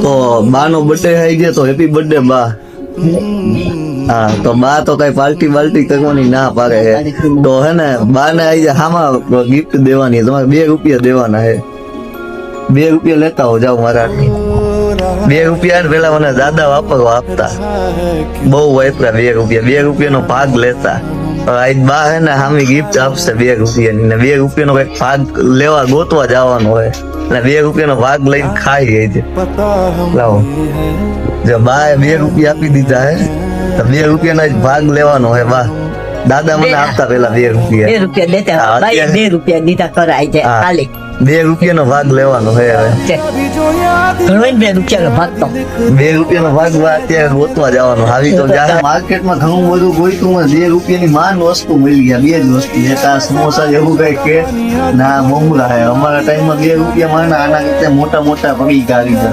તો બા નો બર્થડે આવી ગયો તો હેપી બર્થડે બા. હા તો બા તો કઈ પાર્ટી કરવાની ના પાડે હે. તો હે ને બા ને આવી જાય હામાં ગિફ્ટ દેવાની, તમારે 2 રૂપિયા દેવાના હે. 2 રૂપિયા લેતા હો જાઓ મારા. 2 રૂપિયા પેલા મને દાદા વાપરવા આપતા, બહુ વાપરા 2 રૂપિયા. 2 રૂપિયાનો ભાગ લેતા. આજ બા હે ને હામી ગિફ્ટ આપશે 2 રૂપિયાની, ને 2 રૂપિયાનો કઈક ભાગ લેવા ગોતવા જવાનો હોય, એટલે 2 રૂપિયાનો ભાગ લઈને ખાઈ ગઈ છે. લાવો જો બા 2 રૂપિયા આપી દીધા હે, તો 2 રૂપિયાનો જ ભાગ લેવાનો હોય. બા દાદા મને આપતા પેલા 2 રૂપિયા. 2 રૂપિયા દેતા, ભાઈ 2 રૂપિયા દીધા કરાય છે ખાલી. 2 રૂપિયાનો ભાગ લેવાનો હે હવે. ઘણો 2 રૂપિયાનો ભાગ તો 2 રૂપિયાનો ભાગ અત્યારે ગોતવા જવાનો. આવી તો જયારે માર્કેટમાં ઘણું બધું ગોઈતું, 2 રૂપિયાની માન વસ્તુ મળી ગયા. 2 જ વસ્તુ, એક આ સમોસા એવું કઈ કે ના મમરા હે. અમારા ટાઈમમાં 2 રૂપિયા માં આના કરતા મોટા પડી ગાડી જતા.